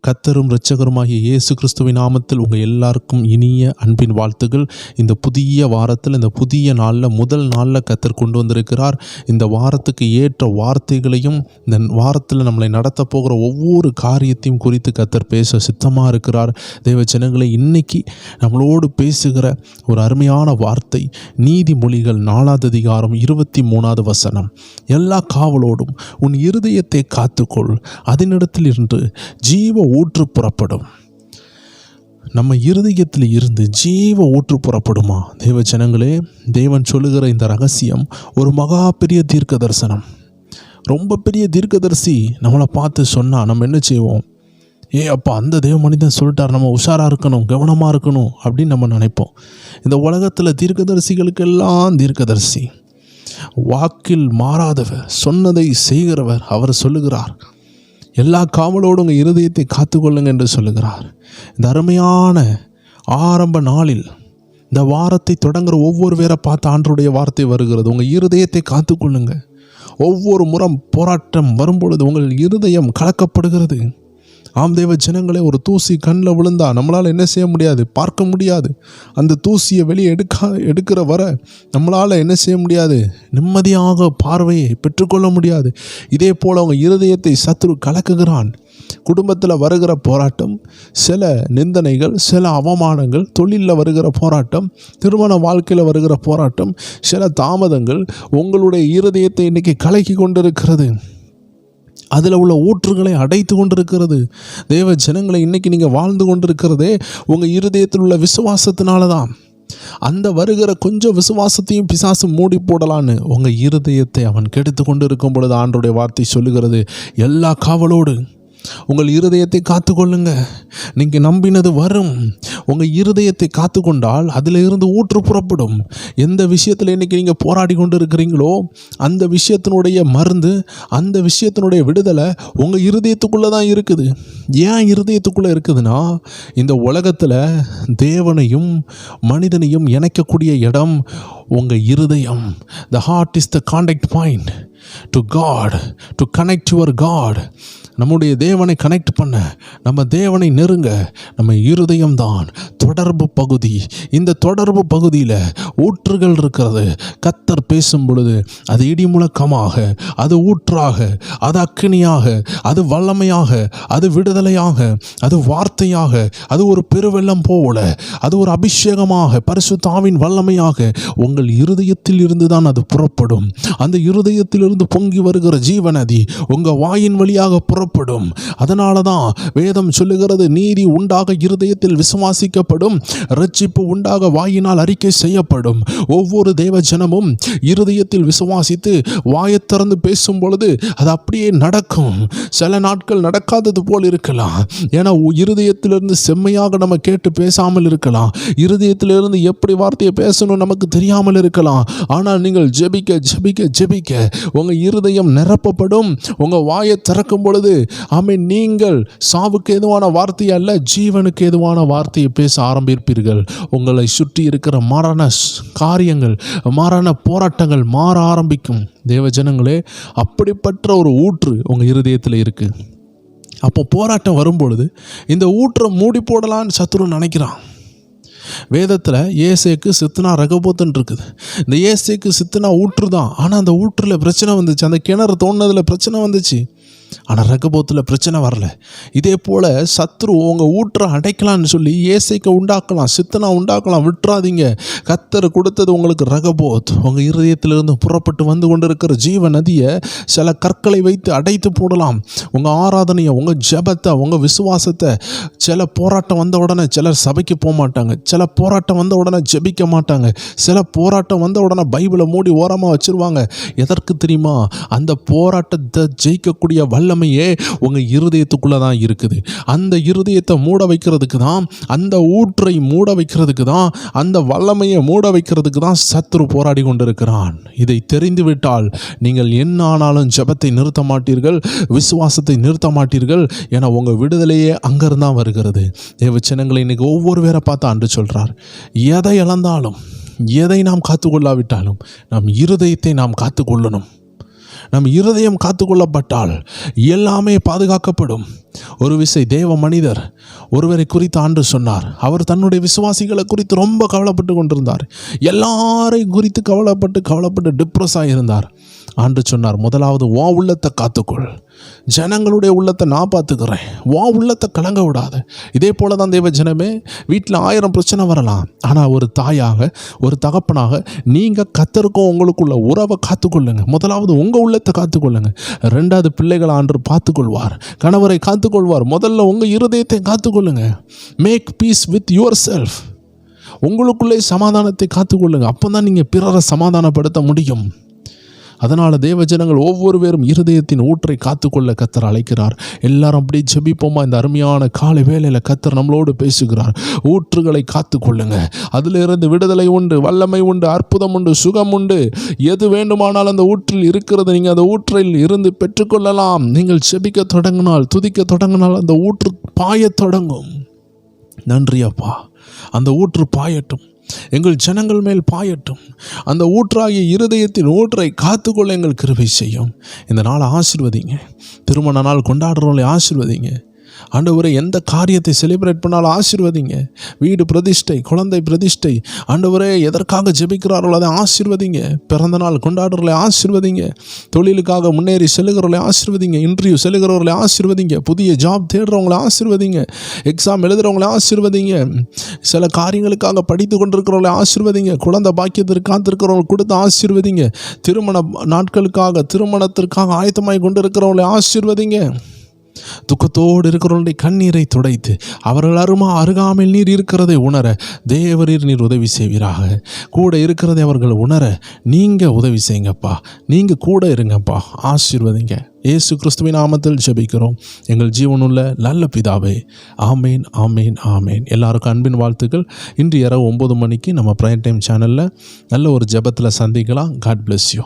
கர்த்தரும் இரட்சகருமாகிய இயேசு கிறிஸ்துவின் நாமத்தில் உங்கள் எல்லாருக்கும் இனிய அன்பின் வாழ்த்துக்கள். இந்த புதிய வாரத்தில், இந்த புதிய நாளில், முதல் நாளில் கர்த்தர் கொண்டு வந்திருக்கிறார். இந்த வாரத்துக்கு ஏற்ற வார்த்தைகளையும், இந்த வாரத்தில் நம்மளை நடத்த போகிற ஒவ்வொரு காரியத்தையும் குறித்து கர்த்தர் பேச சித்தமாக இருக்கிறார். தேவ ஜனங்களை, இன்னைக்கு நம்மளோடு பேசுகிற ஒரு அருமையான வார்த்தை நீதிமொழிகள் 4வது அதிகாரம் 23வது வசனம். எல்லா காவலோடும் உன் இருதயத்தை காத்துக்கொள், அதனிடத்தில் இருந்து ஜீவ ஊற்று புறப்படும். நம்ம இருதயத்தில் இருந்து ஜீவ ஊற்று புறப்படுமா? தேவ ஜனங்களே, தேவன் சொல்லுகிற இந்த ரகசியம் ஒரு மகா பெரிய தீர்க்க தரிசனம். ரொம்ப பெரிய தீர்க்கதரிசி நம்மளை பார்த்து சொன்னால் நம்ம என்ன செய்வோம்? அப்பா, அந்த தேவ மனிதன் சொல்லிட்டார், நம்ம உஷாராக இருக்கணும், கவனமாக இருக்கணும் அப்படின்னு நம்ம நினைப்போம். இந்த உலகத்தில் தீர்க்கதரிசிகளுக்கெல்லாம் தீர்க்கதரிசி, வாக்கில் மாறாதவர், சொன்னதை செய்கிறவர். அவர் சொல்லுகிறார், எல்லா காவலோடு உங்கள் இருதயத்தை காத்துக்கொள்ளுங்க என்று சொல்லுகிறார். இந்த அருமையான ஆரம்ப நாளில், இந்த வாரத்தை தொடங்குற ஒவ்வொரு பேரை பார்த்து ஆண்டவருடைய வார்த்தை வருகிறது, உங்கள் இருதயத்தை காத்துக்கொள்ளுங்க. ஒவ்வொரு முறம் போராட்டம் வரும்பொழுது உங்கள் இருதயம் கலக்கப்படுகிறது. ஆம் தேவ ஜனங்களே, ஒரு தூசி கண்ணில் விழுந்தா நம்மளால் என்ன செய்ய முடியாது? பார்க்க முடியாது. அந்த தூசியை வெளியே எடுக்கிற வர நம்மளால் என்ன செய்ய முடியாது? நிம்மதியாக பார்வையை பெற்றுக்கொள்ள முடியாது. இதே போல் அவங்க இருதயத்தை சத்துரு கலக்குகிறான். குடும்பத்தில் வருகிற போராட்டம், சில நிந்தனைகள், சில அவமானங்கள், தொழிலில் வருகிற போராட்டம், திருமண வாழ்க்கையில் வருகிற போராட்டம், சில தாமதங்கள் உங்களுடைய இருதயத்தை இன்றைக்கி கலக்கி கொண்டிருக்கிறது. அதில் உள்ள ஊற்றுகளை அடைத்து கொண்டிருக்கிறது. தேவ ஜனங்களை, இன்றைக்கி நீங்கள் வாழ்ந்து கொண்டிருக்கிறதே உங்கள் இருதயத்தில் உள்ள விசுவாசத்தினால தான். அந்த வருகிற கொஞ்சம் விசுவாசத்தையும் பிசாசு மூடி போடலான்னு உங்கள் இருதயத்தை அவன் கெடுத்து கொண்டு இருக்கும் பொழுது ஆண்டவருடைய வார்த்தை சொல்லுகிறது, எல்லா காவலோடு உங்கள் இருதயத்தை காத்துக்கொள்ளுங்க. நீங்கள் நம்பினது வரும். உங்கள் இருதயத்தை காத்துக்கொண்டால் அதில் இருந்து ஊற்று புறப்படும். எந்த விஷயத்தில் இன்றைக்கி நீங்கள் போராடி கொண்டு இருக்கிறீங்களோ அந்த விஷயத்தினுடைய மருந்து, அந்த விஷயத்தினுடைய விடுதலை உங்கள் இருதயத்துக்குள்ளே தான் இருக்குது. ஏன் இருதயத்துக்குள்ளே இருக்குதுன்னா, இந்த உலகத்தில் தேவனையும் மனிதனையும் இணைக்கக்கூடிய இடம் உங்கள் இருதயம். The heart is the contact point to God, to connect your God. நம்முடைய தேவனை கனெக்ட் பண்ண, நம்ம தேவனை நெருங்க நம்ம இருதயம்தான் தொடர்பு பகுதி. இந்த தொடர்பு பகுதியில் ஊற்றுகள் இருக்கிறது. கர்த்தர் பேசும் பொழுது அது இடி முழக்கமாக, அது ஊற்றாக, அது அக்கினியாக, அது வல்லமையாக, அது விடுதலையாக, அது வார்த்தையாக, அது ஒரு பெருவெள்ளம் போல, அது ஒரு அபிஷேகமாக, பரிசுத்த ஆவியின் வல்லமையாக உங்கள் இருதயத்தில் இருந்து தான் அது புறப்படும். அந்த இருதயத்திலிருந்து பொங்கி வருகிற ஜீவநதி உங்கள் வாயின் வழியாக புறப்படும். அதனால தான் வேதம் சொல்லுகிறது, நீதி உண்டாக இருதயத்தில் விசுவாசிக்கப்படும், இரட்சிப்பு உண்டாக வாயினால் அறிக்கை செய்யப்படும். ஒவ்வொரு தேவ ஜனமும் இருதயத்தில் விசுவாசித்து வாயை திறந்து பேசும் பொழுது அது அப்படியே நடக்கும். சில நாட்கள் நடக்காதது போல் இருக்கலாம். ஏன்னா இருதயத்திலிருந்து செம்மையாக நம்ம கேட்டு பேசாமல் இருக்கலாம். இருதயத்திலிருந்து எப்படி வார்த்தையை பேசணும் நமக்கு தெரியாமல் இருக்கலாம். ஆனால் நீங்கள் ஜெபிக்க ஜெபிக்க ஜெபிக்க உங்கள் இருதயம் நிரப்பப்படும். உங்கள் வாயை திறக்கும் பொழுது ஆமென், நீங்கள் சாவுக்கு ஏதுவான வார்த்தை அல்ல, ஜீவனுக்கு ஏதுவான வார்த்தையை பேச ஆரம்பிப்பீர்கள். உங்களை சுற்றி இருக்கிற மரண காரியங்கள், மரண போராட்டங்கள் மாற ஆரம்பிக்கும். தேவ ஜனங்களே, அப்படிப்பட்ட ஒரு ஊற்று உங்கள் இருதயத்தில் இருக்குது. அப்போ போராட்டம் வரும்பொழுது இந்த ஊற்றை மூடி போடலான்னு சத்துரு நினைக்கிறான். வேதத்தில் ஏசேக்கு சித்தனா ரகபோத்துன்னு இருக்குது. இந்த ஏசேக்கு சித்தனா ஊற்று தான். ஆனால் அந்த ஊற்றில் பிரச்சனை வந்துச்சு. அந்த கிணறு தோண்டினதில் பிரச்சனை வந்துச்சு. ஆனால் ரகபோத்தில் பிரச்சனை வரல. இதே போல் சத்ரு உங்கள் ஊற்றை அடைக்கலான்னு சொல்லி ஏசைக்க உண்டாக்கலாம், சித்தனா உண்டாக்கலாம். விட்டுறாதீங்க. கர்த்தர் கொடுத்தது உங்களுக்கு ரகபோத். உங்கள் இருதயத்திலிருந்து புறப்பட்டு வந்து கொண்டு இருக்கிற ஜீவ நதியை சில கற்களை வைத்து அடைத்து போடலாம். உங்கள் ஆராதனையை, உங்கள் ஜெபத்தை, உங்கள் விசுவாசத்தை. சில போராட்டம் வந்த உடனே சிலர் சபைக்கு போக மாட்டாங்க. சில போராட்டம் வந்த உடனே ஜெபிக்க மாட்டாங்க. சில போராட்டம் வந்த உடனே பைபிளை மூடி ஓரமாக வச்சுருவாங்க. எதற்கு தெரியுமா? அந்த போராட்டத்தை ஜெயிக்கக்கூடிய வல்லமையே உங்கள் இருதயத்துக்குள்ளே தான் இருக்குது. அந்த இருதயத்தை மூட வைக்கிறதுக்கு தான், அந்த ஊற்றை மூட வைக்கிறதுக்கு தான், அந்த வல்லமையை மூட வைக்கிறதுக்கு தான் சத்துரு போராடி கொண்டிருக்கிறான். இதை தெரிந்துவிட்டால் நீங்கள் என்ன ஆனாலும் ஜெபத்தை நிறுத்த மாட்டீர்கள், விசுவாசத்தை நிறுத்த மாட்டீர்கள். ஏன்னா உங்கள் விடுதலையே அங்கிருந்து தான் வருகிறது. தேவச்சனங்களை இன்னைக்கு ஒவ்வொரு பேரை பார்த்து ஆண்டு சொல்கிறார், எதை இழந்தாலும், எதை நாம் காத்துக்கொள்ளாவிட்டாலும் நம் இருதயத்தை நாம் காத்துக்கொள்ளணும். நம் இருதயம் காத்துக்கொள்ளப்பட்டால் எல்லாமே பாதுகாக்கப்படும். ஒரு விசை தேவ மனிதர் ஒருவரை குறித்து ஆண்டு சொன்னார். அவர் தன்னுடைய விசுவாசிகளை குறித்து ரொம்ப கவலைப்பட்டு கொண்டிருந்தார். எல்லாரையும் குறித்து கவலைப்பட்டு டிப்ரெஸ் ஆகியிருந்தார். ஆண்டு சொன்னார், முதலாவது உன் உள்ளத்தை காத்துக்கொள். ஜனங்களுடைய உள்ளத்தை நான் பார்த்துக்கிறேன், உன் உள்ளத்தை கலங்க விடாது. இதே போல தான் தேவ ஜனமே, வீட்டில் 1000 பிரச்சனை வரலாம், ஆனால் ஒரு தாயாக ஒரு தகப்பனாக நீங்கள் கர்த்தருக்கும் உங்களுக்குள்ள உறவை காத்துக்கொள்ளுங்க. முதலாவது உங்கள் உள்ளத்தை காத்துக்கொள்ளுங்க. 2வது பிள்ளைகளை ஆண்டு பார்த்துக்கொள்வார், கணவரை காத்துக்கொள்வார். முதல்ல உங்கள் இருதயத்தை காத்துக்கொள்ளுங்க. Make peace with yourself. உங்களுக்குள்ளே சமாதானத்தை காத்துக்கொள்ளுங்க. அப்போ தான் நீங்கள் பிறரை சமாதானப்படுத்த முடியும். அதனால் தேவ ஜனங்கள் ஒவ்வொரு பேரும் இருதயத்தின் ஊற்றை காத்துக்கொள்ள கர்த்தர் அழைக்கிறார். எல்லாரும் அப்படியே ஜெபிப்போமா? இந்த அருமையான காலை வேளையில் கர்த்தர் நம்மளோடு பேசுகிறார். ஊற்றுகளை காத்துக்கொள்ளுங்க. அதிலிருந்து விடுதலை உண்டு, வல்லமை உண்டு, அற்புதம் உண்டு, சுகம் உண்டு. எது வேண்டுமானால் அந்த ஊற்றில் இருக்கிறது நீங்கள் அந்த ஊற்றில் இருந்து பெற்றுக்கொள்ளலாம். நீங்கள் ஜெபிக்க தொடங்கினால், துதிக்க தொடங்கினால் அந்த ஊற்று பாயத் தொடங்கும். நன்றி அப்பா, அந்த ஊற்று பாயட்டும், எங்கள் ஜனங்கள் மேல் பாயட்டும். அந்த ஊற்றாகிய இருதயத்தின் ஊற்றை காத்துக்கொள்ள எங்கள் கிருபை செய்யும். இந்த நாளை ஆசீர்வதிங்க. திருமண நாள் கொண்டாடுறவங்களை ஆசீர்வதிங்க. ஆண்டவரே, எந்த காரியத்தை செலிப்ரேட் பண்ணாலும் ஆசீர்வதிங்க. வீடு பிரதிஷ்டை, குழந்தை பிரதிஷ்டை, ஆண்டவரே எதற்காக ஜெபிக்கிறார்களோ அதை ஆசீர்வதிங்க. பிறந்த நாள் கொண்டாடுறவர்களை ஆசீர்வதிங்க. தொழிலுக்காக முன்னேறி செல்லுகிறவர்களை ஆசீர்வதிங்க. இன்டர்வியூ செல்லுகிறவர்களை ஆசீர்வதிங்க. புதிய ஜாப் தேடுறவங்களை ஆசீர்வதிங்க. எக்ஸாம் எழுதுகிறவங்களை ஆசீர்வதிங்க. சில காரியங்களுக்காக படித்து கொண்டிருக்கிறவர்களை ஆசீர்வதிங்க. குழந்தை பாக்கியத்திற்கு காத்திருக்கிறவங்களை கொடுத்து ஆசீர்வதிங்க. திருமண நாட்களுக்காக, திருமணத்திற்காக ஆயத்தமாய் கொண்டிருக்கிறவர்களை ஆசீர்வதிங்க. துக்கத்தோடு இருக்கிறவர்களுடைய கண்ணீரை துடைத்து அவர்கள் அருகாமையில் நீர் இருக்கிறதை உணர தேவரீர் நீர் உதவி செய்வீராக. கூட இருக்கிறதை அவர்கள் உணர நீங்கள் உதவி செய்யுங்கப்பா. நீங்கள் கூட இருங்கப்பா. ஆசீர்வதிங்க. இயேசு கிறிஸ்துவின் நாமத்தில் ஜெபிக்கிறோம் எங்கள் ஜீவனுள்ள நல்ல பிதாவே. ஆமேன், ஆமேன், ஆமேன். எல்லாருக்கும் அன்பின் வாழ்த்துக்கள். இன்று இரவு 9 மணிக்கு நம்ம பிரைம் டைம் சேனலில் நல்ல ஒரு ஜெபத்தில் சந்திக்கலாம். God bless you.